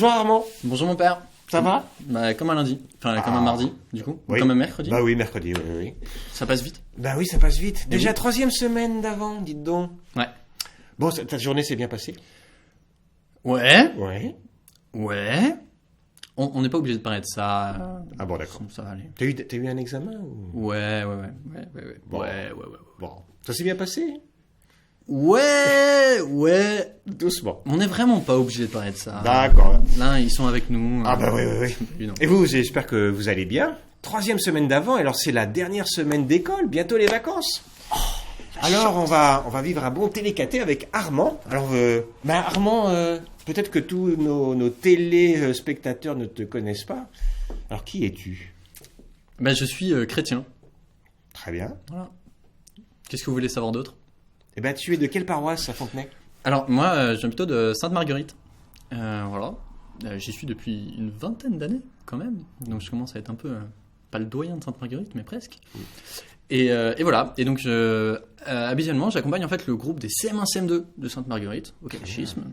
Bonjour Armand. Bonjour mon père. Ça va? Bah, comme un lundi. Enfin, comme un mardi, du coup. Oui. Ou comme un mercredi. Bah oui, mercredi, oui. Ça passe vite. Bah oui, ça passe vite. Déjà, 3e semaine d'avant, dites donc. Ouais. Bon, ta journée s'est bien passée? Ouais. Ouais. Ouais. On n'est pas obligé de parler de ça. Ah bon, d'accord. Ça va aller. T'as eu un examen ou... Ouais. Bon. Ouais. Bon, ça s'est bien passé? Ouais. Doucement. On n'est vraiment pas obligé de parler de ça. D'accord. Là, ils sont avec nous. Ah bah oui. Et vous, j'espère que vous allez bien. 3e semaine d'avant, alors c'est la dernière semaine d'école, bientôt les vacances. Alors on va vivre un bon télécaté avec Armand. Alors Armand, peut-être que tous nos téléspectateurs ne te connaissent pas. Alors qui es-tu? Bah, je suis chrétien. Très bien. Voilà. Qu'est-ce que vous voulez savoir d'autre? Eh ben tu es de quelle paroisse à Fontenay? Alors moi, je viens plutôt de Sainte-Marguerite. Voilà. J'y suis depuis une vingtaine d'années quand même. Donc je commence à être un peu, pas le doyen de Sainte-Marguerite, mais presque. Et voilà. Et donc habituellement, j'accompagne en fait le groupe des CM1, CM2 de Sainte-Marguerite au catéchisme.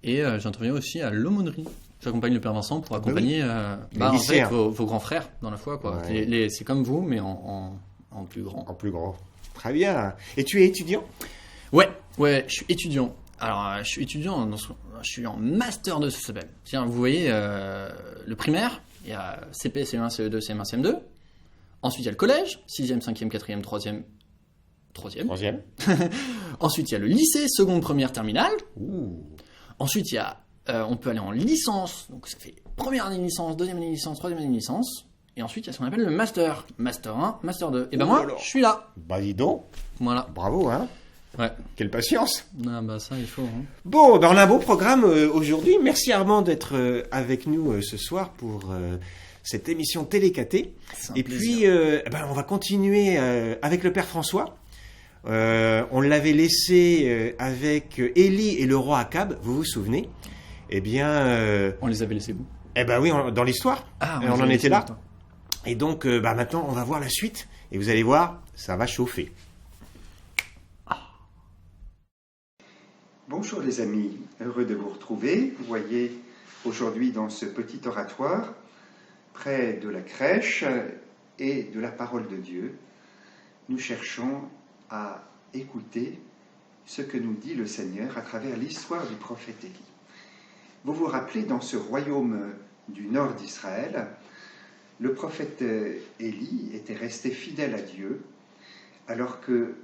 Et j'interviens aussi à l'aumônerie. J'accompagne le Père Vincent pour accompagner en fait, vos grands frères dans la foi, quoi. Ouais. C'est comme vous, mais en plus grand. En plus grand. Très bien. Et tu es étudiant? Ouais, je suis étudiant. Alors, je suis étudiant, je suis en master 2, ça s'appelle. Tiens, vous voyez, le primaire, il y a CP, CE1, CE2, CM1, CM2. Ensuite, il y a le collège, 6e, 5e, 4e, 3e. 3e. Ensuite, il y a le lycée, seconde, première, terminale. Ouh. Ensuite, il y a, on peut aller en licence, donc ça fait première année de licence, deuxième année de licence, troisième année de licence. Et ensuite, il y a ce qu'on appelle le master. Master 1, master 2. Et ben moi, je suis là. Bah dis donc. Voilà. Bravo, hein. Ouais. Quelle patience. Ah bah ça, il faut. Hein. Bon, on a un beau programme aujourd'hui. Merci Armand d'être avec nous ce soir pour cette émission Télécaté. Et puis, on va continuer avec le Père François. On l'avait laissé avec Élie et le roi Akab, vous vous souvenez? Eh bien... On les avait laissés où? Eh ben oui, dans l'histoire. Ah, on en était là. Et donc, maintenant, on va voir la suite. Et vous allez voir, ça va chauffer. Bonjour les amis, heureux de vous retrouver. Vous voyez, aujourd'hui dans ce petit oratoire, près de la crèche et de la parole de Dieu, nous cherchons à écouter ce que nous dit le Seigneur à travers l'histoire du prophète Élie. Vous vous rappelez, dans ce royaume du nord d'Israël, le prophète Élie était resté fidèle à Dieu, alors que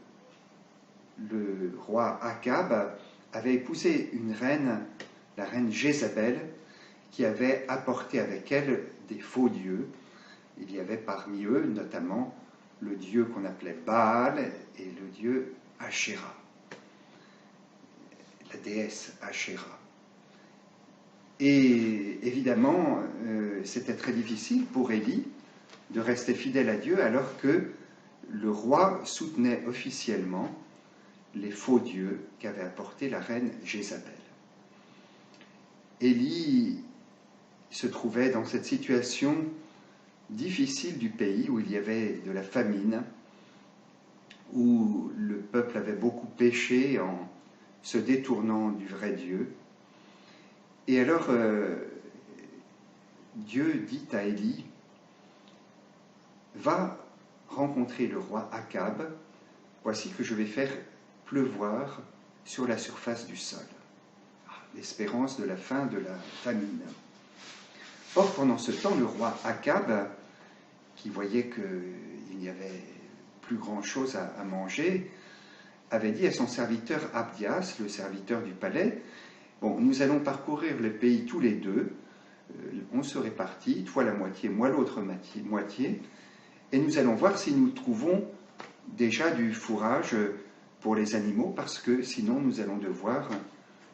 le roi Akab avait épousé une reine, la reine Jézabel, qui avait apporté avec elle des faux dieux. Il y avait parmi eux notamment le dieu qu'on appelait Baal et le dieu Ashéra, la déesse Ashéra. Et évidemment, c'était très difficile pour Élie de rester fidèle à Dieu alors que le roi soutenait officiellement les faux dieux qu'avait apporté la reine Jézabel. Élie se trouvait dans cette situation difficile du pays où il y avait de la famine, où le peuple avait beaucoup péché en se détournant du vrai Dieu. Et alors, Dieu dit à Élie, va rencontrer le roi Akab, voici que je vais faire pleuvoir sur la surface du sol. L'espérance de la fin de la famine. Or, pendant ce temps, le roi Akab, qui voyait qu'il n'y avait plus grand-chose à manger, avait dit à son serviteur Abdias, le serviteur du palais, « Bon, nous allons parcourir le pays tous les deux, on se répartit, toi la moitié, moi l'autre moitié, et nous allons voir si nous trouvons déjà du fourrage pour les animaux, parce que sinon nous allons devoir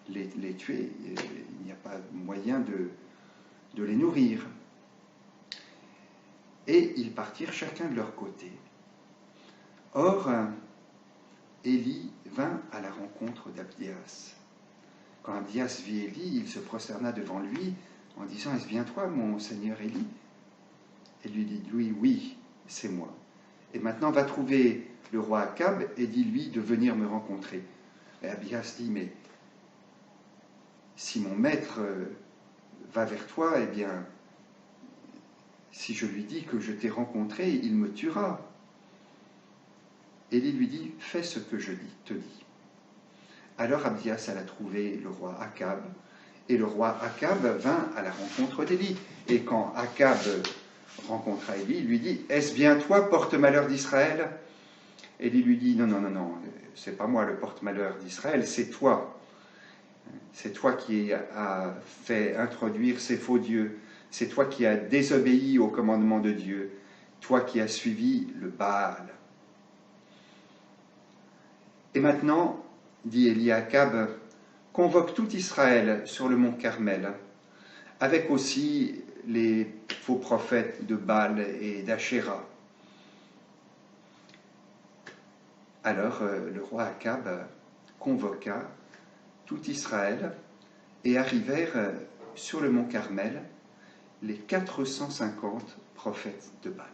les tuer. Il n'y a pas moyen de les nourrir. » Et ils partirent chacun de leur côté. Or, Élie vint à la rencontre d'Abdias. Quand Abdias vit Élie, il se prosterna devant lui en disant « Est-ce bien toi, mon seigneur Élie ?» Et lui dit « Oui, c'est moi. Et maintenant va trouver le roi Akab et dis-lui de venir me rencontrer. » Et Abdias dit « Mais si mon maître va vers toi, eh bien, si je lui dis que je t'ai rencontré, il me tuera. Élie lui dit, fais ce que je te dis. Alors Abdias alla trouver le roi Akab, et le roi Akab vint à la rencontre d'Élie. Et quand Akab rencontra Élie, il lui dit, est-ce bien toi, porte-malheur d'Israël? Élie lui dit, non, non, non, non, c'est pas moi le porte-malheur d'Israël, c'est toi. C'est toi qui as fait introduire ces faux dieux. C'est toi qui as désobéi au commandement de Dieu. Toi qui as suivi le Baal. Et maintenant, dit Élie à Akab, convoque tout Israël sur le mont Carmel, avec aussi les faux prophètes de Baal et d'Achéra. Alors le roi Akab convoqua tout Israël et arrivèrent sur le mont Carmel les 450 prophètes de Baal.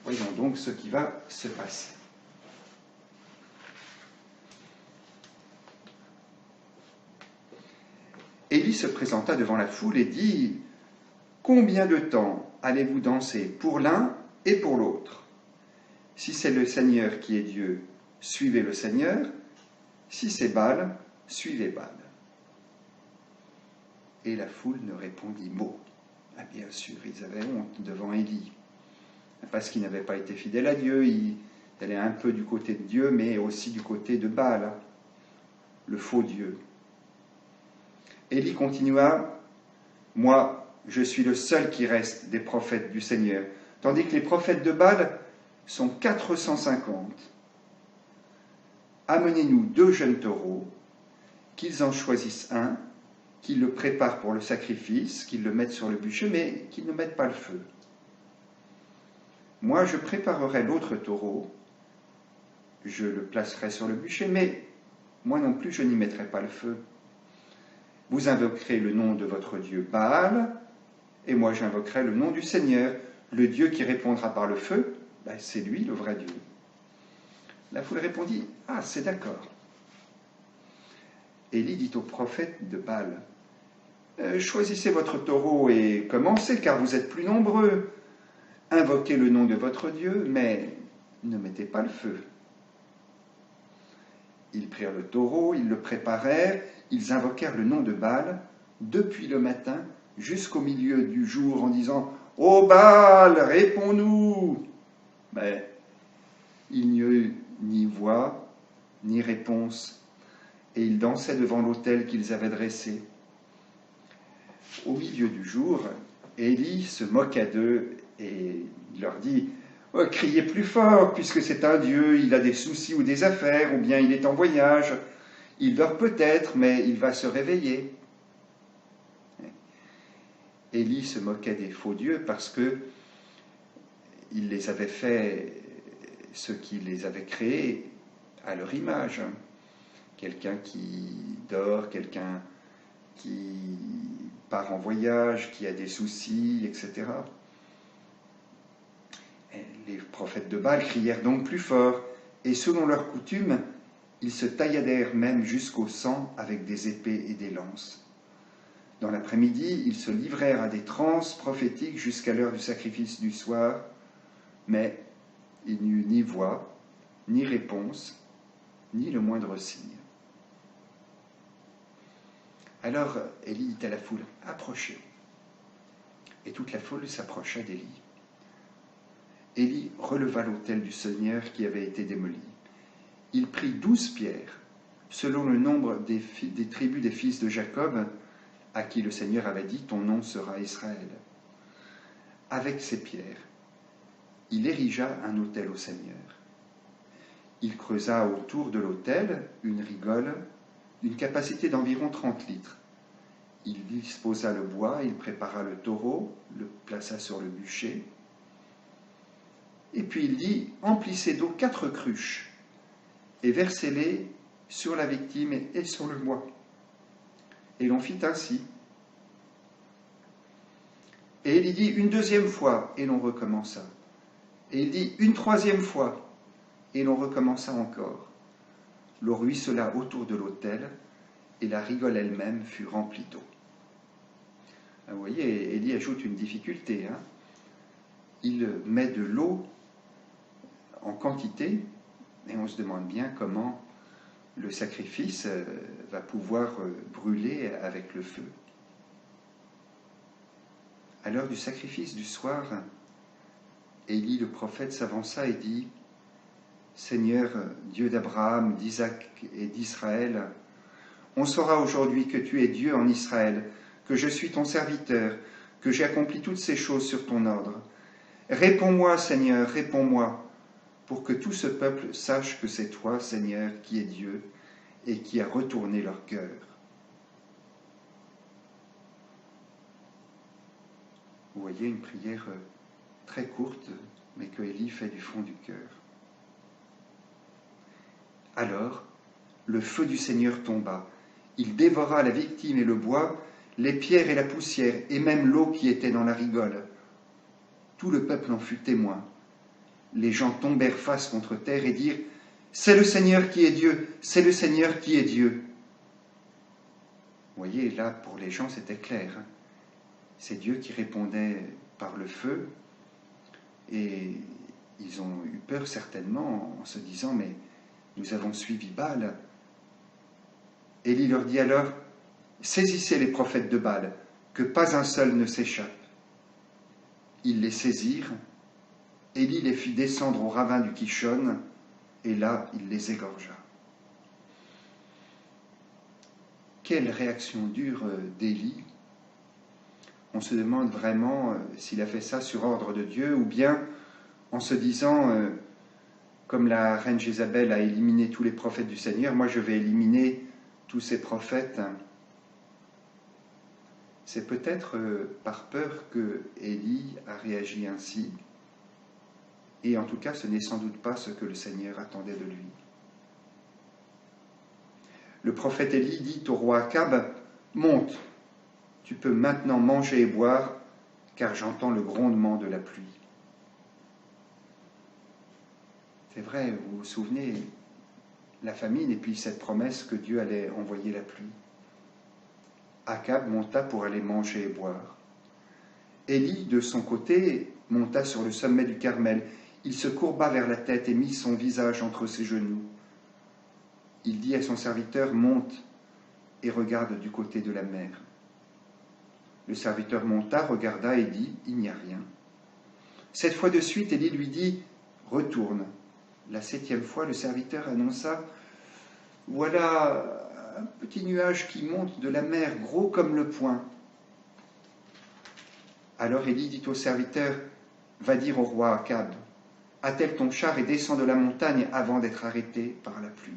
Voyons donc ce qui va se passer. Élie se présenta devant la foule et dit, « Combien de temps allez-vous danser pour l'un et pour l'autre? Si c'est le Seigneur qui est Dieu, suivez le Seigneur. Si c'est Baal, suivez Baal. » Et la foule ne répondit mot. Ah, bien sûr, ils avaient honte devant Élie, parce qu'il n'avait pas été fidèle à Dieu. Il allait un peu du côté de Dieu, mais aussi du côté de Baal, le faux Dieu. Élie continua, « Moi, je suis le seul qui reste des prophètes du Seigneur, tandis que les prophètes de Baal sont 450. Amenez-nous 2 jeunes taureaux, qu'ils en choisissent un, qu'ils le préparent pour le sacrifice, qu'ils le mettent sur le bûcher, mais qu'ils ne mettent pas le feu. Moi, je préparerai l'autre taureau, je le placerai sur le bûcher, mais moi non plus, je n'y mettrai pas le feu. Vous invoquerez le nom de votre Dieu Baal, et moi j'invoquerai le nom du Seigneur. Le Dieu qui répondra par le feu, c'est lui le vrai Dieu. » La foule répondit, « Ah, c'est d'accord. » Élie dit au prophète de Baal, « Choisissez votre taureau et commencez, car vous êtes plus nombreux. Invoquez le nom de votre Dieu, mais ne mettez pas le feu. » Ils prirent le taureau, ils le préparèrent, ils invoquèrent le nom de Baal depuis le matin jusqu'au milieu du jour en disant « Ô Baal, réponds-nous » Mais il n'y eut ni voix, ni réponse, et ils dansaient devant l'autel qu'ils avaient dressé. Au milieu du jour, Élie se moqua d'eux et leur dit « Oh, criez plus fort, puisque c'est un Dieu, il a des soucis ou des affaires, ou bien il est en voyage. Il dort peut-être, mais il va se réveiller. » Élie se moquait des faux dieux parce que il les avait fait, ceux qui les avaient créés, à leur image. Quelqu'un qui dort, quelqu'un qui part en voyage, qui a des soucis, etc. Et les prophètes de Baal crièrent donc plus fort, et selon leur coutume, ils se tailladèrent même jusqu'au sang avec des épées et des lances. Dans l'après-midi, ils se livrèrent à des transes prophétiques jusqu'à l'heure du sacrifice du soir, mais il n'y eut ni voix, ni réponse, ni le moindre signe. Alors Élie dit à la foule, « Approchez !» Et toute la foule s'approcha d'Élie. Élie releva l'autel du Seigneur qui avait été démoli. Il prit 12 pierres, selon le nombre des tribus des fils de Jacob, à qui le Seigneur avait dit, « Ton nom sera Israël. » Avec ces pierres, il érigea un autel au Seigneur. Il creusa autour de l'autel une rigole d'une capacité d'environ 30 litres. Il disposa le bois, il prépara le taureau, le plaça sur le bûcher. Et puis il dit, « Emplissez d'eau 4 cruches et versez-les sur la victime et sur le bois. » Et l'on fit ainsi. Et il dit une 2e fois, et l'on recommença. Et il dit une 3e fois, et l'on recommença encore. L'eau ruissela autour de l'autel, et la rigole elle-même fut remplie d'eau. Vous voyez, Élie ajoute une difficulté. Il met de l'eau en quantité, et on se demande bien comment le sacrifice va pouvoir brûler avec le feu. À l'heure du sacrifice du soir, Élie le prophète s'avança et dit : Seigneur, Dieu d'Abraham, d'Isaac et d'Israël, on saura aujourd'hui que tu es Dieu en Israël, que je suis ton serviteur, que j'ai accompli toutes ces choses sur ton ordre. Réponds-moi, Seigneur, réponds-moi, pour que tout ce peuple sache que c'est toi, Seigneur, qui es Dieu et qui a retourné leur cœur. Vous voyez une prière très courte, mais que Élie fait du fond du cœur. Alors, le feu du Seigneur tomba. Il dévora la victime et le bois, les pierres et la poussière, et même l'eau qui était dans la rigole. Tout le peuple en fut témoin. Les gens tombèrent face contre terre et dirent : C'est le Seigneur qui est Dieu, c'est le Seigneur qui est Dieu. Vous voyez, là, pour les gens, c'était clair. C'est Dieu qui répondait par le feu, et ils ont eu peur certainement en se disant : mais nous avons suivi Baal. Élie leur dit alors : Saisissez les prophètes de Baal, que pas un seul ne s'échappe. Ils les saisirent, Élie les fit descendre au ravin du Kishon, et là il les égorgea. Quelle réaction dure d'Élie. On se demande vraiment s'il a fait ça sur ordre de Dieu, ou bien en se disant, comme la reine Jézabel a éliminé tous les prophètes du Seigneur, moi je vais éliminer tous ces prophètes. C'est peut-être par peur que Élie a réagi ainsi, et en tout cas ce n'est sans doute pas ce que le Seigneur attendait de lui. Le prophète Élie dit au roi Akab : Monte, tu peux maintenant manger et boire, car j'entends le grondement de la pluie. C'est vrai, vous vous souvenez, la famine et puis cette promesse que Dieu allait envoyer la pluie. Akab monta pour aller manger et boire. Élie, de son côté, monta sur le sommet du Carmel. Il se courba vers la tête et mit son visage entre ses genoux. Il dit à son serviteur : Monte et regarde du côté de la mer. Le serviteur monta, regarda et dit : Il n'y a rien. 7 fois de suite, Élie lui dit : Retourne. La 7e fois, le serviteur annonça : Voilà un petit nuage qui monte de la mer, gros comme le poing. Alors Élie dit au serviteur : Va dire au roi Akab, attelle ton char et descends de la montagne avant d'être arrêté par la pluie.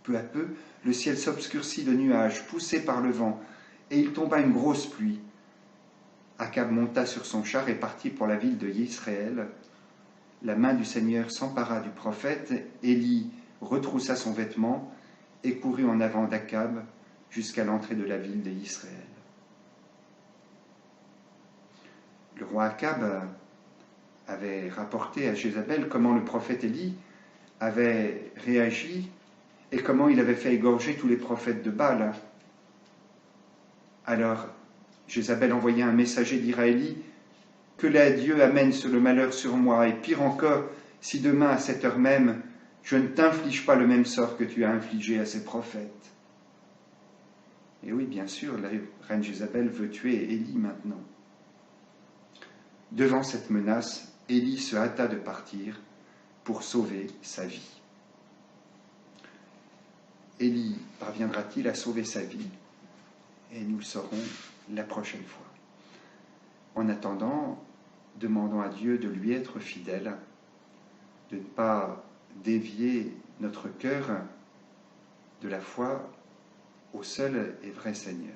Peu à peu, le ciel s'obscurcit de nuages, poussé par le vent, et il tomba une grosse pluie. Akab monta sur son char et partit pour la ville de Yisraël. La main du Seigneur s'empara du prophète. Élie retroussa son vêtement et courut en avant d'Akab jusqu'à l'entrée de la ville de Yisraël. Le roi Akab avait rapporté à Jézabel comment le prophète Élie avait réagi et comment il avait fait égorger tous les prophètes de Baal. Alors Jézabel envoya un messager dire à Élie : Que Dieu amène le malheur sur moi, et pire encore, si demain à cette heure même, je ne t'inflige pas le même sort que tu as infligé à ces prophètes. Et oui, bien sûr, la reine Jézabel veut tuer Élie maintenant. Devant cette menace, Élie se hâta de partir pour sauver sa vie. Élie parviendra-t-il à sauver sa vie ? Et nous le saurons la prochaine fois. En attendant, demandons à Dieu de lui être fidèle, de ne pas dévier notre cœur de la foi au seul et vrai Seigneur.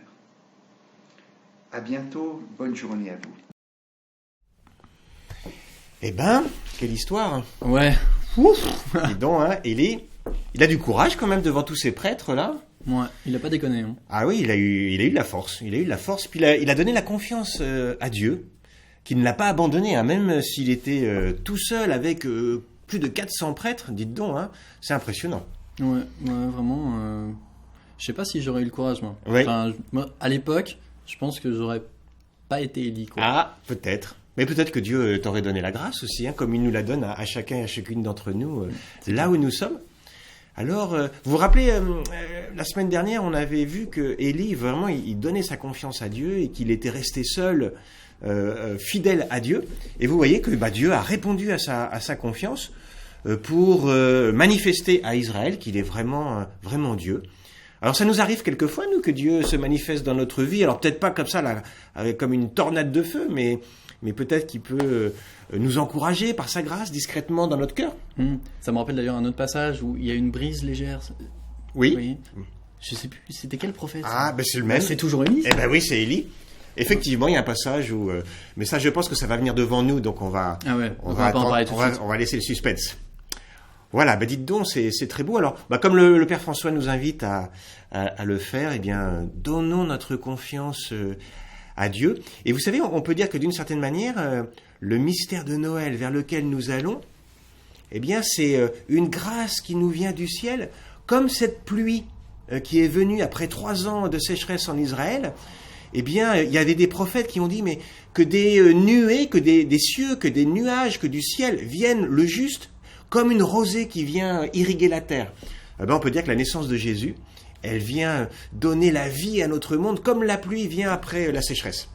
À bientôt, bonne journée à vous. Eh ben, quelle histoire. Ouais. Dis donc, hein, il a du courage quand même devant tous ces prêtres-là. Ouais, il a pas déconné. Hein. Ah oui, il a eu de la force. Il a eu de la force, puis il a donné la confiance à Dieu, qui ne l'a pas abandonné, hein, même s'il était tout seul avec plus de 400 prêtres, dites donc, hein, c'est impressionnant. Ouais, vraiment. Je sais pas si j'aurais eu le courage, moi. Ouais. Enfin, moi, à l'époque, je pense que j'aurais pas été Élie, quoi. Ah, peut-être. Mais peut-être que Dieu t'aurait donné la grâce aussi, hein, comme il nous la donne à chacun et à chacune d'entre nous, là où nous sommes. Alors, vous vous rappelez, la semaine dernière, on avait vu que Élie, vraiment, il donnait sa confiance à Dieu et qu'il était resté seul, fidèle à Dieu. Et vous voyez que Dieu a répondu à sa confiance pour manifester à Israël qu'il est vraiment, vraiment Dieu. Alors ça nous arrive quelquefois, nous, que Dieu se manifeste dans notre vie. Alors peut-être pas comme ça, là, comme une tornade de feu, mais peut-être qu'il peut nous encourager par sa grâce discrètement dans notre cœur. Ça me rappelle d'ailleurs un autre passage où il y a une brise légère. Oui. Je sais plus, c'était quel prophète? Ah, c'est le même. C'est toujours Élie. Eh ben oui, c'est Élie. Effectivement, il y a un passage où... mais ça, je pense que ça va venir devant nous, donc on va... Ah ouais, on va pas en parler tout de suite. On va laisser le suspense. Voilà, dites donc, c'est très beau. Alors, comme le Père François nous invite à le faire, eh bien, donnons notre confiance à Dieu. Et vous savez, on peut dire que d'une certaine manière, le mystère de Noël vers lequel nous allons, eh bien, c'est une grâce qui nous vient du ciel, comme cette pluie qui est venue après 3 ans de sécheresse en Israël. Eh bien, il y avait des prophètes qui ont dit, mais que des nuées, que des cieux, que des nuages, que du ciel viennent le juste, comme une rosée qui vient irriguer la terre. On peut dire que la naissance de Jésus, elle vient donner la vie à notre monde, comme la pluie vient après la sécheresse.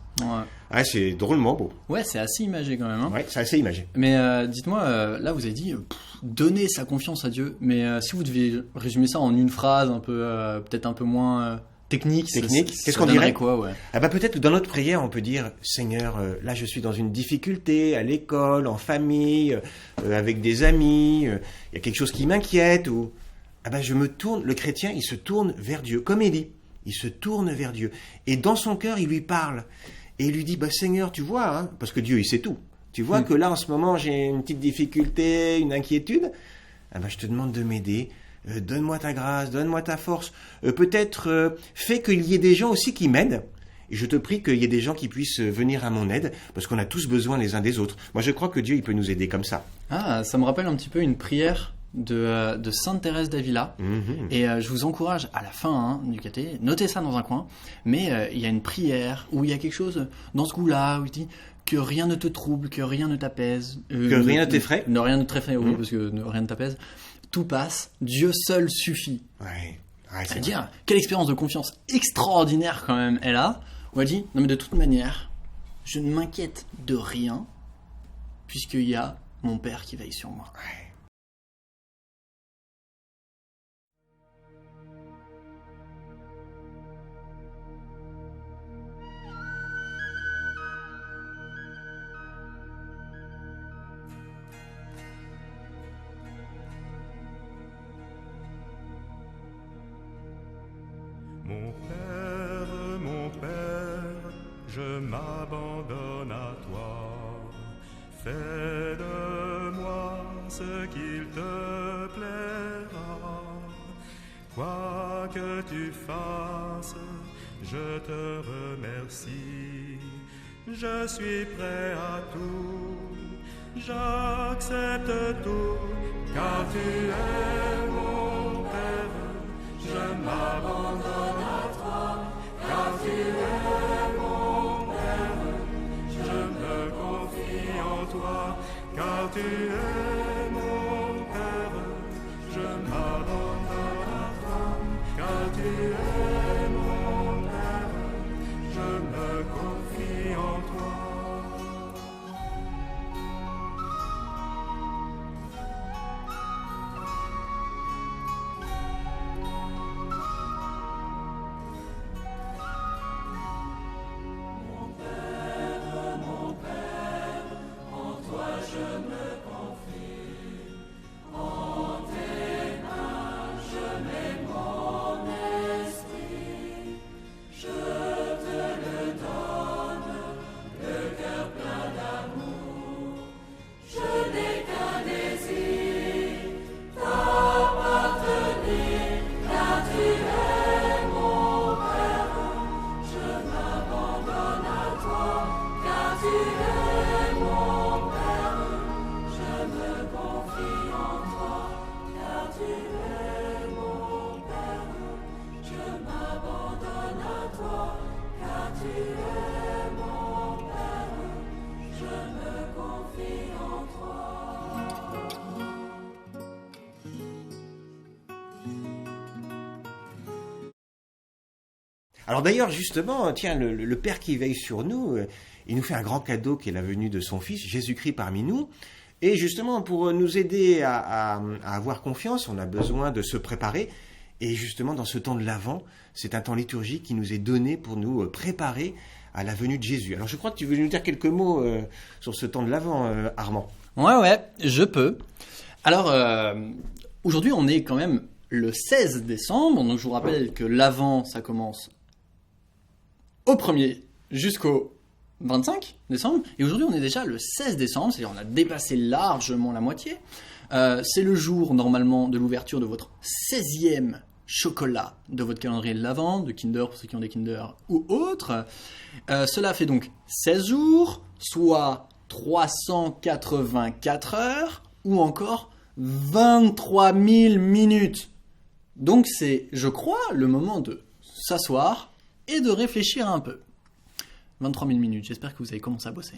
Ouais, c'est drôlement beau. Ouais, c'est assez imagé quand même. Hein. Ouais, c'est assez imagé. Mais dites-moi, là vous avez dit donner sa confiance à Dieu. Mais si vous deviez résumer ça en une phrase, un peu peut-être un peu moins technique. Qu'est-ce qu'on dirait quoi, ouais. Peut-être que dans notre prière, on peut dire Seigneur, là je suis dans une difficulté, à l'école, en famille, avec des amis, il y a quelque chose qui m'inquiète, ou je me tourne, le chrétien, il se tourne vers Dieu, comme Élie, il se tourne vers Dieu. Et dans son cœur, il lui parle. Et il lui dit, Seigneur, tu vois, hein, parce que Dieu, il sait tout. Tu vois que là, en ce moment, j'ai une petite difficulté, une inquiétude. Je te demande de m'aider. Donne-moi ta grâce, donne-moi ta force. Peut-être fais qu'il y ait des gens aussi qui m'aident. Et je te prie qu'il y ait des gens qui puissent venir à mon aide, parce qu'on a tous besoin les uns des autres. Moi, je crois que Dieu, il peut nous aider comme ça. Ah, ça me rappelle un petit peu une prière de Sainte Thérèse d'Avila. Et je vous encourage à la fin du caté, notez ça dans un coin, mais il y a une prière où il y a quelque chose dans ce goût-là où il dit que rien ne te trouble, que rien ne t'apaise, que rien ne t'effraie, rien ne t'effraie, oui, parce que rien ne t'apaise, tout passe, Dieu seul suffit. C'est-à-dire, quelle expérience de confiance extraordinaire quand même elle a, où elle dit, non mais de toute manière, je ne m'inquiète de rien, puisqu'il y a mon Père qui veille sur moi. Mon Père, je m'abandonne à toi. Fais de moi ce qu'il te plaira. Quoi que tu fasses, je te remercie. Je suis prêt à tout, j'accepte tout, car tu es mon Père. Je m'abandonne à toi, car tu es mon Père. Je me confie en toi, car tu es mon Père. Je m'abandonne à toi, car tu es mon Père. Je me confie en toi. Alors d'ailleurs, justement, tiens, le Père qui veille sur nous, il nous fait un grand cadeau qui est la venue de son Fils, Jésus-Christ parmi nous. Et justement, pour nous aider à avoir confiance, on a besoin de se préparer. Et justement, dans ce temps de l'Avent, c'est un temps liturgique qui nous est donné pour nous préparer à la venue de Jésus. Alors je crois que tu veux nous dire quelques mots sur ce temps de l'Avent, Armand. Ouais, je peux. Alors, aujourd'hui, on est quand même le 16 décembre. Donc je vous rappelle que l'Avent, ça commence au 1er jusqu'au 25 décembre. Et aujourd'hui, on est déjà le 16 décembre, c'est-à-dire on a dépassé largement la moitié. C'est le jour, normalement, de l'ouverture de votre 16e chocolat de votre calendrier de l'Avent, de Kinder, pour ceux qui ont des Kinder ou autres. Cela fait donc 16 jours, soit 384 heures, ou encore 23 000 minutes. Donc c'est, je crois, le moment de s'asseoir et de réfléchir un peu. 23 000 minutes, j'espère que vous avez commencé à bosser.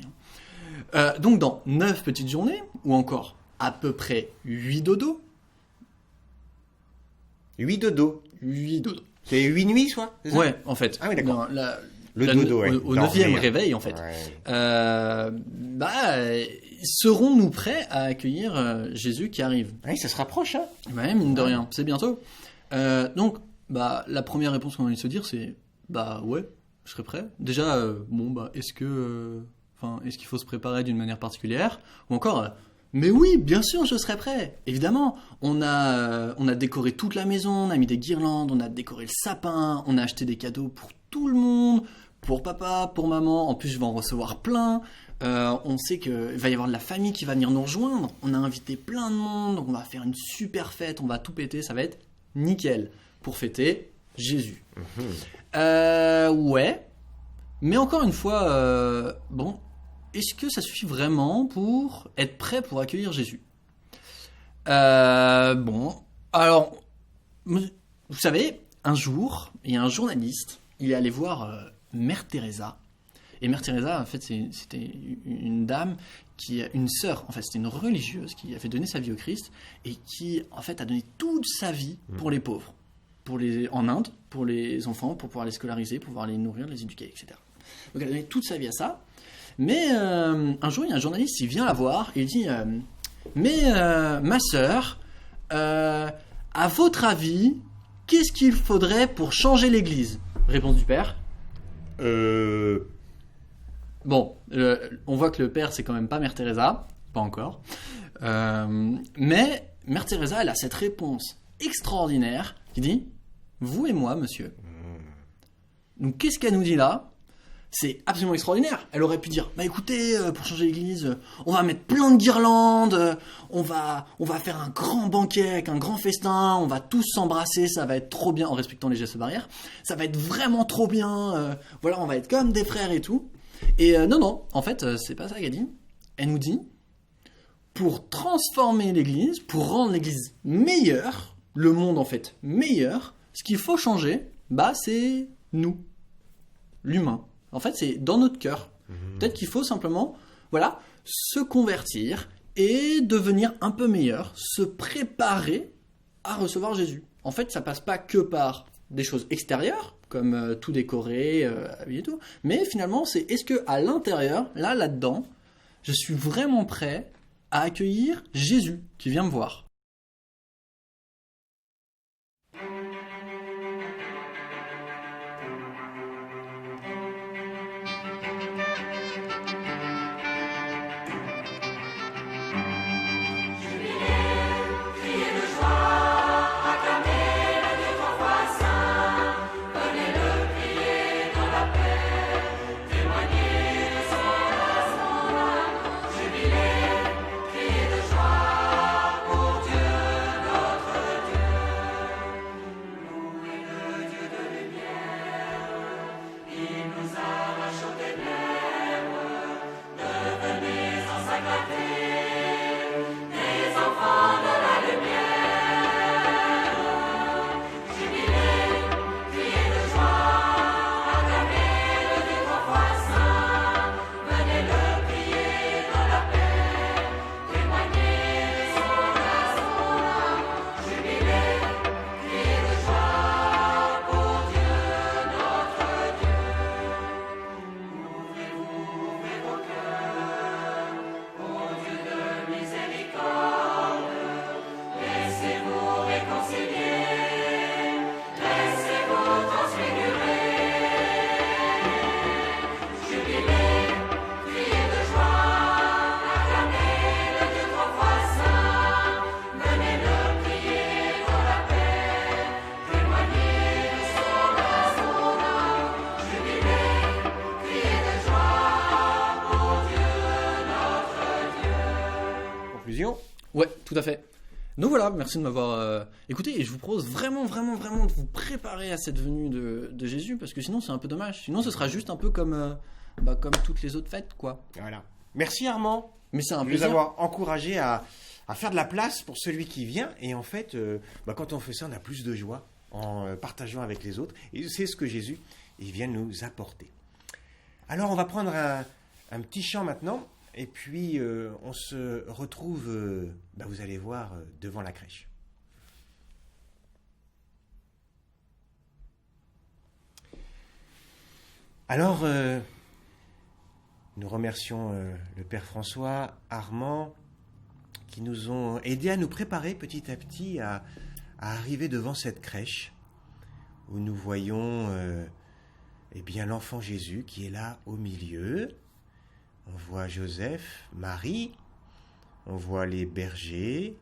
Donc dans 9 petites journées, ou encore à peu près 8 dodos. 8 dodos. 8 dodos. C'est 8 nuits, soit? Ouais, en fait. Ah oui, d'accord. Le dodo, ouais. Au 9e réveil, en fait. Ouais. Serons-nous prêts à accueillir Jésus qui arrive? Oui, ça se rapproche, hein. Ouais, mine de rien, c'est bientôt. Donc, la première réponse qu'on a envie de se dire, c'est ouais, je serais prêt. Déjà, est-ce qu'il faut se préparer d'une manière particulière? Ou encore, mais oui, bien sûr, je serais prêt. Évidemment, on a décoré toute la maison, on a mis des guirlandes, on a décoré le sapin, on a acheté des cadeaux pour tout le monde, pour papa, pour maman. En plus, je vais en recevoir plein. On sait qu'il va y avoir de la famille qui va venir nous rejoindre. On a invité plein de monde, donc on va faire une super fête, on va tout péter, ça va être nickel pour fêter Jésus. Ouais, mais encore une fois, est-ce que ça suffit vraiment pour être prêt pour accueillir Jésus? Alors, vous savez, un jour, il y a un journaliste, il est allé voir Mère Teresa. Et Mère Teresa, en fait, c'était une dame une sœur, en fait, c'était une religieuse qui a fait donner sa vie au Christ et qui, en fait, a donné toute sa vie pour les pauvres, en Inde, pour les enfants, pour pouvoir les scolariser, pour pouvoir les nourrir, les éduquer, etc. Donc, elle a donné toute sa vie à ça. Mais un jour, il y a un journaliste, il vient la voir et il dit ma sœur, à votre avis, qu'est-ce qu'il faudrait pour changer l'Église? Réponse du père. Bon, on voit que le père, c'est quand même pas Mère Teresa, pas encore. Mais Mère Teresa, elle a cette réponse extraordinaire qui dit vous et moi, monsieur. Donc, qu'est-ce qu'elle nous dit là? C'est absolument extraordinaire. Elle aurait pu dire écoutez, pour changer l'église, on va mettre plein de guirlandes, on va faire un grand banquet avec un grand festin, on va tous s'embrasser, ça va être trop bien, en respectant les gestes barrières, ça va être vraiment trop bien, voilà, on va être comme des frères et tout. Et non, en fait, c'est pas ça qu'elle dit. Elle nous dit, pour transformer l'église, pour rendre l'église meilleure, le monde en fait meilleur, ce qu'il faut changer, c'est nous, l'humain. En fait, c'est dans notre cœur. Peut-être qu'il faut simplement, se convertir et devenir un peu meilleur, se préparer à recevoir Jésus. En fait, ça passe pas que par des choses extérieures, comme tout décorer, habiller et tout, mais finalement, c'est est-ce que à l'intérieur, là-dedans, je suis vraiment prêt à accueillir Jésus qui vient me voir. Pour conclusion. Ouais, tout à fait. Donc voilà, merci de m'avoir écouté et je vous propose vraiment de vous préparer à cette venue de Jésus parce que sinon c'est un peu dommage. Sinon ce sera juste un peu comme toutes les autres fêtes, quoi. Voilà. Merci Armand. Mais c'est un de nous plaisir. avoir encouragé à faire de la place pour celui qui vient. Et en fait, quand on fait ça, on a plus de joie en partageant avec les autres. Et c'est ce que Jésus il vient nous apporter. Alors, on va prendre un petit chant maintenant. Et puis, on se retrouve, vous allez voir, devant la crèche. Alors, nous remercions le Père François, Armand, qui nous ont aidés à nous préparer petit à petit à arriver devant cette crèche où nous voyons l'enfant Jésus qui est là au milieu. On voit Joseph, Marie, on voit les bergers,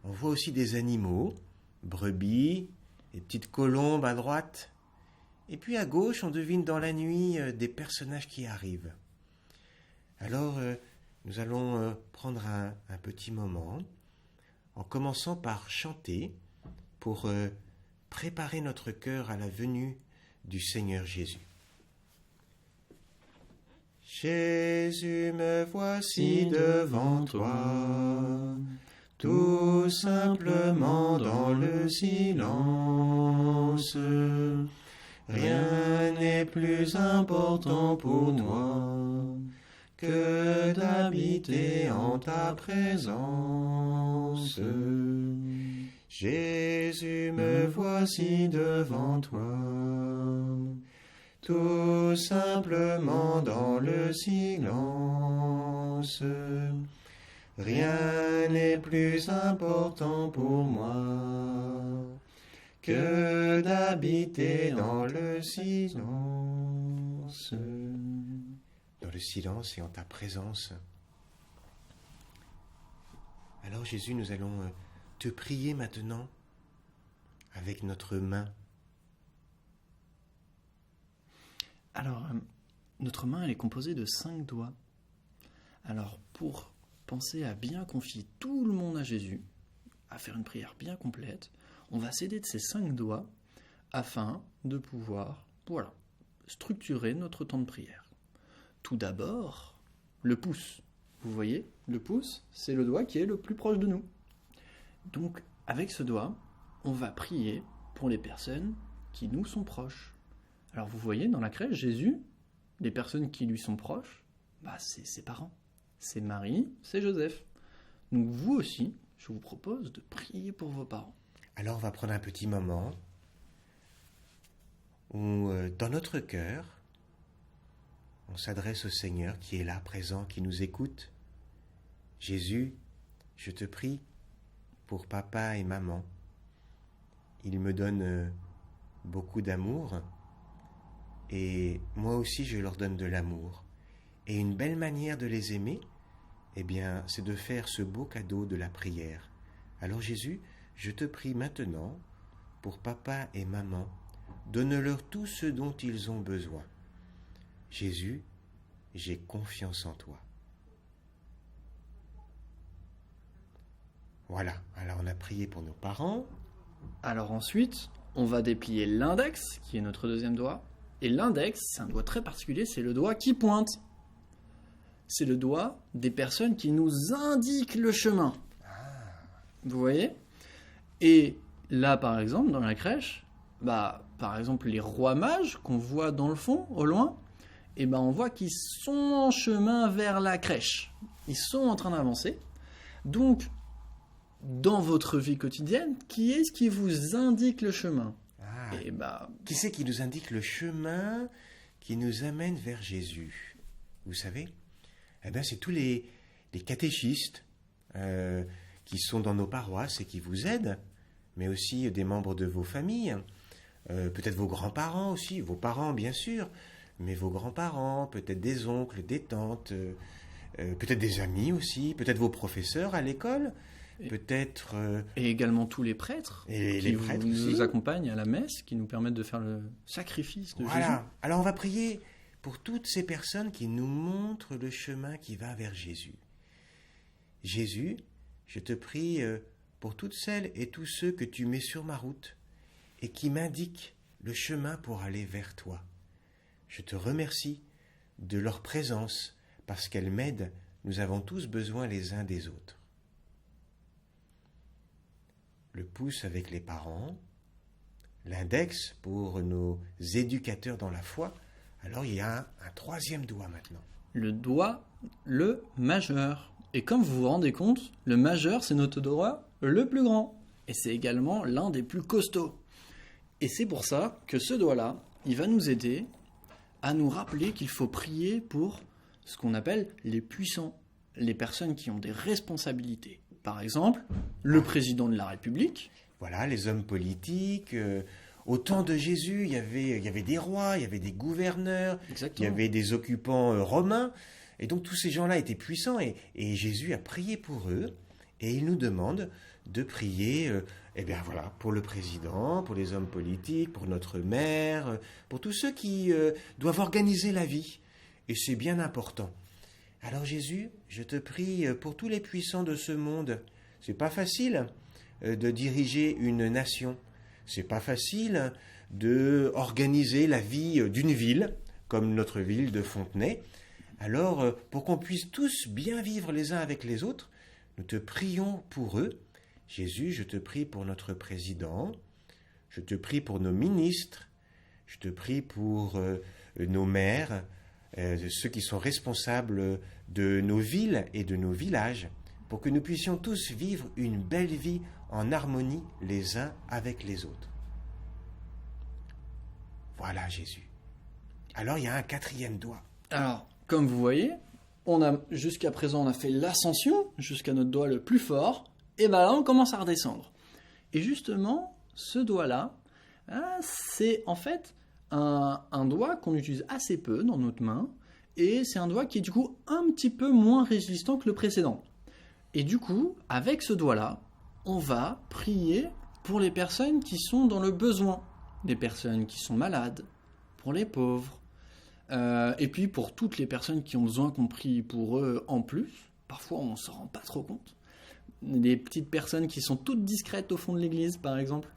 on voit aussi des animaux, brebis, des petites colombes à droite. Et puis à gauche, on devine dans la nuit des personnages qui arrivent. Alors, nous allons prendre un petit moment en commençant par chanter pour préparer notre cœur à la venue du Seigneur Jésus. Jésus, me voici devant toi, tout simplement dans le silence. Rien n'est plus important pour moi que d'habiter en ta présence. Jésus, me voici devant toi, tout simplement dans le silence. Rien n'est plus important pour moi que d'habiter dans le silence. Dans le silence et en ta présence. Alors Jésus, nous allons te prier maintenant avec notre main. Alors, notre main, elle est composée de 5 doigts. Alors, pour penser à bien confier tout le monde à Jésus, à faire une prière bien complète, on va s'aider de ces 5 doigts afin de pouvoir, structurer notre temps de prière. Tout d'abord, le pouce. Vous voyez, le pouce, c'est le doigt qui est le plus proche de nous. Donc, avec ce doigt, on va prier pour les personnes qui nous sont proches. Alors, vous voyez, dans la crèche, Jésus, les personnes qui lui sont proches, c'est ses parents. C'est Marie, c'est Joseph. Donc, vous aussi, je vous propose de prier pour vos parents. Alors, on va prendre un petit moment où, dans notre cœur, on s'adresse au Seigneur qui est là, présent, qui nous écoute. Jésus, je te prie pour papa et maman. Ils me donnent beaucoup d'amour et moi aussi je leur donne de l'amour. Et une belle manière de les aimer, c'est de faire ce beau cadeau de la prière. Alors Jésus, je te prie maintenant pour papa et maman, donne-leur tout ce dont ils ont besoin. Jésus, j'ai confiance en toi. Voilà, alors on a prié pour nos parents. Alors ensuite, on va déplier l'index, qui est notre deuxième doigt. Et l'index, c'est un doigt très particulier, c'est le doigt qui pointe. C'est le doigt des personnes qui nous indiquent le chemin. Vous voyez ? Et là, par exemple, dans la crèche, par exemple, les rois mages qu'on voit dans le fond, au loin, on voit qu'ils sont en chemin vers la crèche. Ils sont en train d'avancer. Donc, dans votre vie quotidienne, qui est-ce qui vous indique le chemin ? Qui c'est qui nous indique le chemin qui nous amène vers Jésus ? Vous savez ? C'est tous les catéchistes qui sont dans nos paroisses et qui vous aident, mais aussi des membres de vos familles, peut-être vos grands-parents aussi, vos parents bien sûr, mais vos grands-parents, peut-être des oncles, des tantes, peut-être des amis aussi, peut-être vos professeurs à l'école, peut-être... Et également tous les prêtres qui nous accompagnent à la messe, qui nous permettent de faire le sacrifice de Jésus. Alors on va prier pour toutes ces personnes qui nous montrent le chemin qui va vers Jésus. Jésus, je te prie pour toutes celles et tous ceux que tu mets sur ma route et qui m'indiquent le chemin pour aller vers toi. Je te remercie de leur présence parce qu'elles m'aident. Nous avons tous besoin les uns des autres. Le pouce avec les parents, l'index pour nos éducateurs dans la foi. Alors il y a un troisième doigt maintenant. Le doigt, le majeur. Et comme vous vous rendez compte, le majeur, c'est notre doigt le plus grand. Et c'est également l'un des plus costauds. Et c'est pour ça que ce doigt-là, il va nous aider à nous rappeler qu'il faut prier pour ce qu'on appelle les puissants, les personnes qui ont des responsabilités. Par exemple, le président de la République. Voilà, les hommes politiques. Au temps de Jésus, il y avait des rois, il y avait des gouverneurs, Exactement. il y avait des occupants romains. Et donc tous ces gens-là étaient puissants et Jésus a prié pour eux. Et il nous demande de prier pour le président, pour les hommes politiques, pour notre maire, pour tous ceux qui doivent organiser la vie. Et c'est bien important. Alors Jésus, je te prie pour tous les puissants de ce monde. C'est pas facile de diriger une nation. C'est pas facile de organiser la vie d'une ville, comme notre ville de Fontenay. Alors, pour qu'on puisse tous bien vivre les uns avec les autres, nous te prions pour eux. Jésus, je te prie pour notre président, je te prie pour nos ministres, je te prie pour nos maires, ceux qui sont responsables de nos villes et de nos villages, pour que nous puissions tous vivre une belle vie en harmonie les uns avec les autres. Voilà Jésus. Alors il y a un quatrième doigt. Alors, comme vous voyez, jusqu'à présent on a fait l'ascension jusqu'à notre doigt le plus fort, et bien là on commence à redescendre. Et justement, ce doigt-là, c'est en fait un doigt qu'on utilise assez peu dans notre main, et c'est un doigt qui est du coup un petit peu moins résistant que le précédent. Et du coup, avec ce doigt-là, on va prier pour les personnes qui sont dans le besoin, des personnes qui sont malades, pour les pauvres, et puis pour toutes les personnes qui ont besoin qu'on prie pour eux en plus. Parfois on ne s'en rend pas trop compte. Des petites personnes qui sont toutes discrètes au fond de l'église par exemple.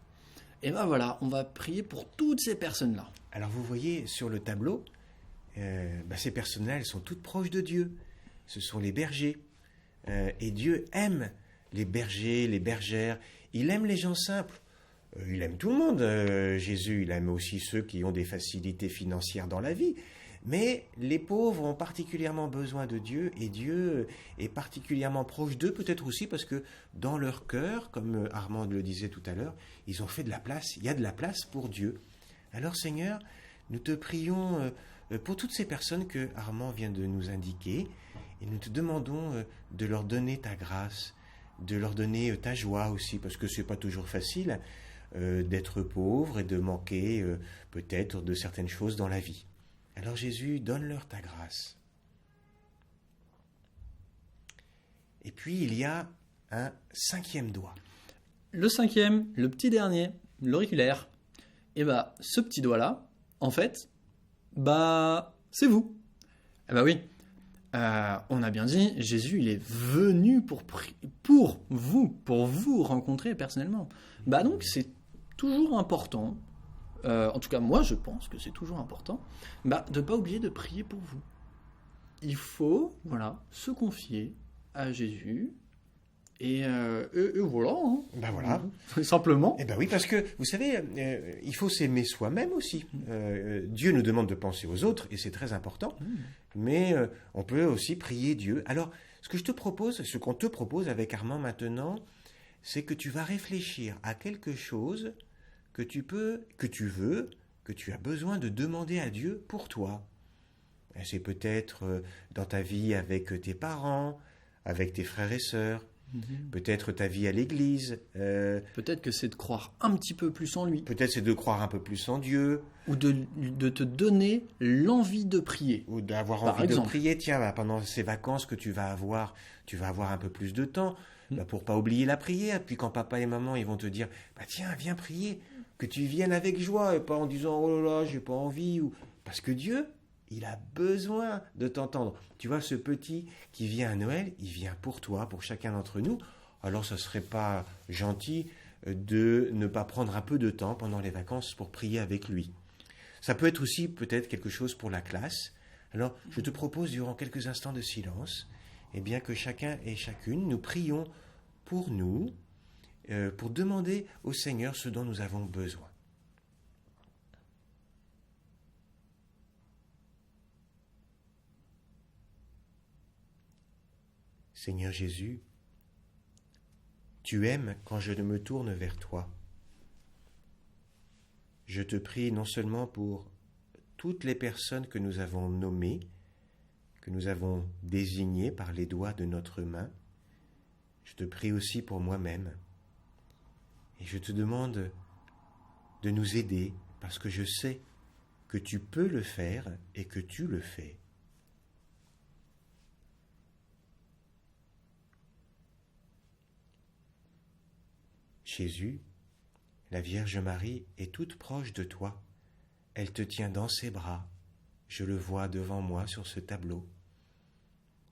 Et ben voilà, on va prier pour toutes ces personnes-là. Alors vous voyez sur le tableau, ces personnes-là, elles sont toutes proches de Dieu. Ce sont les bergers. Et Dieu aime les bergers, les bergères. Il aime les gens simples. Il aime tout le monde, Jésus. Il aime aussi ceux qui ont des facilités financières dans la vie. Mais les pauvres ont particulièrement besoin de Dieu et Dieu est particulièrement proche d'eux, peut-être aussi parce que dans leur cœur, comme Armand le disait tout à l'heure, ils ont fait de la place, il y a de la place pour Dieu. Alors Seigneur, nous te prions pour toutes ces personnes que Armand vient de nous indiquer et nous te demandons de leur donner ta grâce, de leur donner ta joie aussi, parce que c'est pas toujours facile d'être pauvre et de manquer peut-être de certaines choses dans la vie. Alors Jésus, donne-leur ta grâce. Et puis il y a un cinquième doigt. Le cinquième, le petit dernier, l'auriculaire. Et ce petit doigt-là, en fait, c'est vous. Oui. On a bien dit, Jésus, il est venu pour vous rencontrer personnellement. Donc c'est toujours important. En tout cas, moi, je pense que c'est toujours important de ne pas oublier de prier pour vous. Il faut, se confier à Jésus et voilà. Voilà. Simplement. Oui, parce que, vous savez, il faut s'aimer soi-même aussi. Dieu nous demande de penser aux autres, et c'est très important, mais on peut aussi prier Dieu. Alors, ce qu'on te propose avec Armand maintenant, c'est que tu vas réfléchir à quelque chose que tu as besoin de demander à Dieu pour toi. C'est peut-être dans ta vie avec tes parents, avec tes frères et sœurs, peut-être ta vie à l'église. Peut-être que c'est de croire un petit peu plus en lui. Peut-être c'est de croire un peu plus en Dieu. Ou de te donner l'envie de prier. Ou d'avoir envie de prier. Tiens, pendant ces vacances que tu vas avoir un peu plus de temps pour pas oublier la prière. Puis quand papa et maman ils vont te dire, tiens, viens prier. Que tu viennes avec joie et pas en disant oh là là j'ai pas envie parce que Dieu il a besoin de t'entendre. Tu vois, ce petit qui vient à Noël, il vient pour toi, pour chacun d'entre nous. alors ce ne serait pas gentil de ne pas prendre un peu de temps pendant les vacances pour prier avec lui. Ça peut être aussi peut-être quelque chose pour la classe. Alors, je te propose durant quelques instants de silence, eh bien que chacun et chacune, nous prions pour nous, pour demander au Seigneur ce dont nous avons besoin. Seigneur Jésus, tu aimes quand je me tourne vers toi. Je te prie non seulement pour toutes les personnes que nous avons nommées, que nous avons désignées par les doigts de notre main, je te prie aussi pour moi-même. Et je te demande de nous aider parce que je sais que tu peux le faire et que tu le fais. Jésus, la Vierge Marie est toute proche de toi. Elle te tient dans ses bras. Je le vois devant moi sur ce tableau.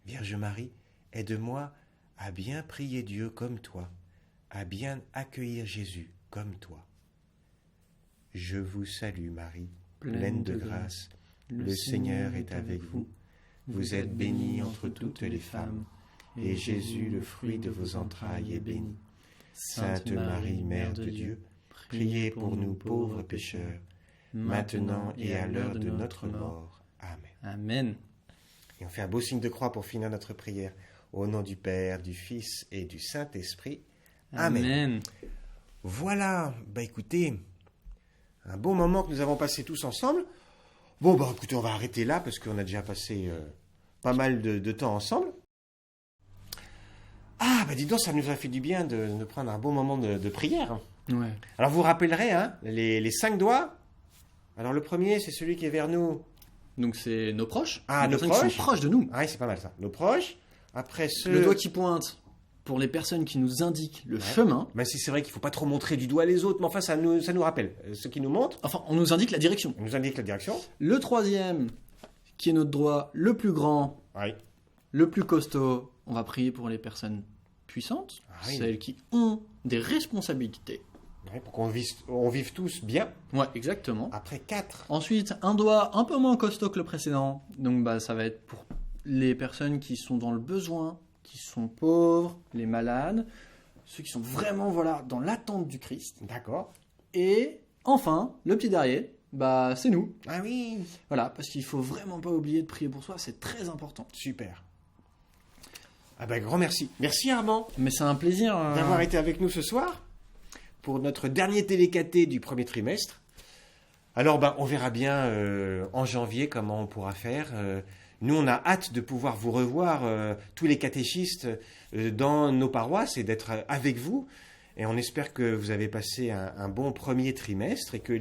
Vierge Marie, aide-moi à bien prier Dieu comme toi, à bien accueillir Jésus comme toi. Je vous salue Marie, pleine de grâce. Le Seigneur est avec vous. Vous êtes bénie entre toutes les femmes, et Jésus, le fruit de vos entrailles, est béni. Sainte Marie, Mère de Dieu, priez pour nous pauvres pécheurs, maintenant et à l'heure de notre mort. Amen. Amen. Et on fait un beau signe de croix pour finir notre prière. Au nom du Père, du Fils et du Saint-Esprit. Amen. Amen. Voilà, écoutez, un bon moment que nous avons passé tous ensemble. Bon, écoutez, on va arrêter là parce qu'on a déjà passé pas mal de temps ensemble. Ah, dis donc, ça nous a fait du bien de prendre un bon moment de prière. Ouais. Alors, vous rappellerez, les 5 doigts. Alors, le premier, c'est celui qui est vers nous. Donc c'est nos proches. Ah, les nos personnes qui proches. sont proches de nous. Ah, oui, c'est pas mal ça. Nos proches. Après, ceux... Le doigt qui pointe pour les personnes qui nous indiquent le chemin. Même si c'est vrai qu'il ne faut pas trop montrer du doigt les autres, mais enfin, ça nous rappelle. Ceux qui nous montrent, Enfin, on nous indique la direction. on nous indique la direction. Le troisième, qui est notre doigt le plus grand, Oui. le plus costaud, on va prier pour les personnes puissantes, Ah oui. celles qui ont des responsabilités. Ouais, pour qu'on vive tous bien. Ouais, exactement. Après 4. Ensuite, un doigt un peu moins costaud que le précédent. Donc ça va être pour les personnes qui sont dans le besoin, qui sont pauvres, les malades, ceux qui sont vraiment dans l'attente du Christ. D'accord. Et enfin, le petit dernier, c'est nous. Ah oui. Voilà, parce qu'il faut vraiment pas oublier de prier pour soi, c'est très important. Super. Ah grand merci. Merci Armand Mais c'est un plaisir d'avoir été avec nous ce soir pour notre dernier télécaté du premier trimestre. Alors on verra bien en janvier comment on pourra faire. Nous on a hâte de pouvoir vous revoir tous les catéchistes dans nos paroisses et d'être avec vous. Et on espère que vous avez passé un bon premier trimestre et que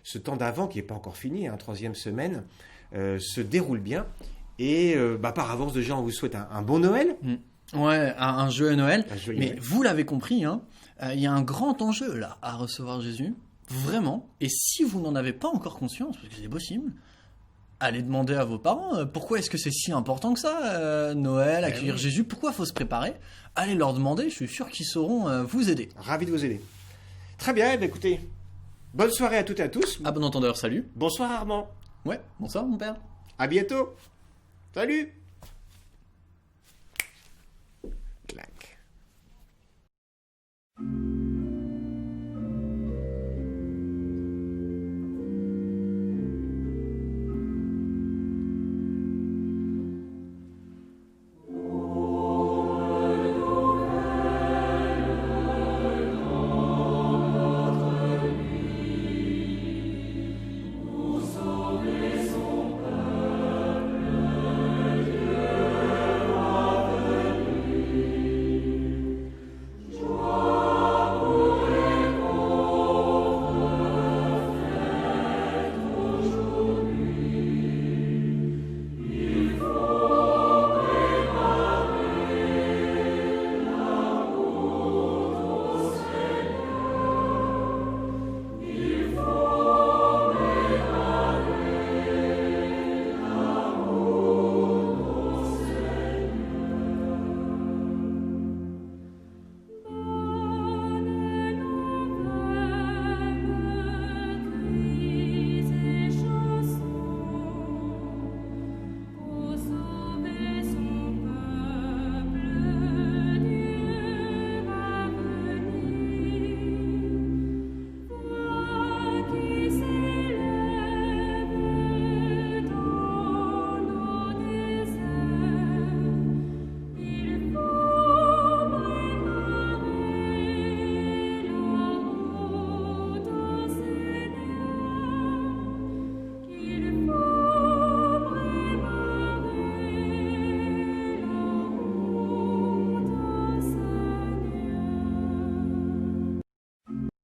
ce temps d'avant, qui n'est pas encore fini, 3e semaine, se déroule bien. Et par avance, déjà, on vous souhaite un bon Noël. Ouais, un joyeux Noël. Mais Noël. vous l'avez compris, il y a un grand enjeu là à recevoir Jésus, vraiment. Et si vous n'en avez pas encore conscience, parce que c'est possible, allez demander à vos parents pourquoi est-ce que c'est si important que ça, Noël, accueillir oui. Jésus, pourquoi il faut se préparer. Allez leur demander, je suis sûr qu'ils sauront vous aider. Ravi de vous aider. Très bien, écoutez, bonne soirée à toutes et à tous. À bon entendeur, salut. Bonsoir Armand. Ouais, bonsoir mon père. À bientôt. Salut.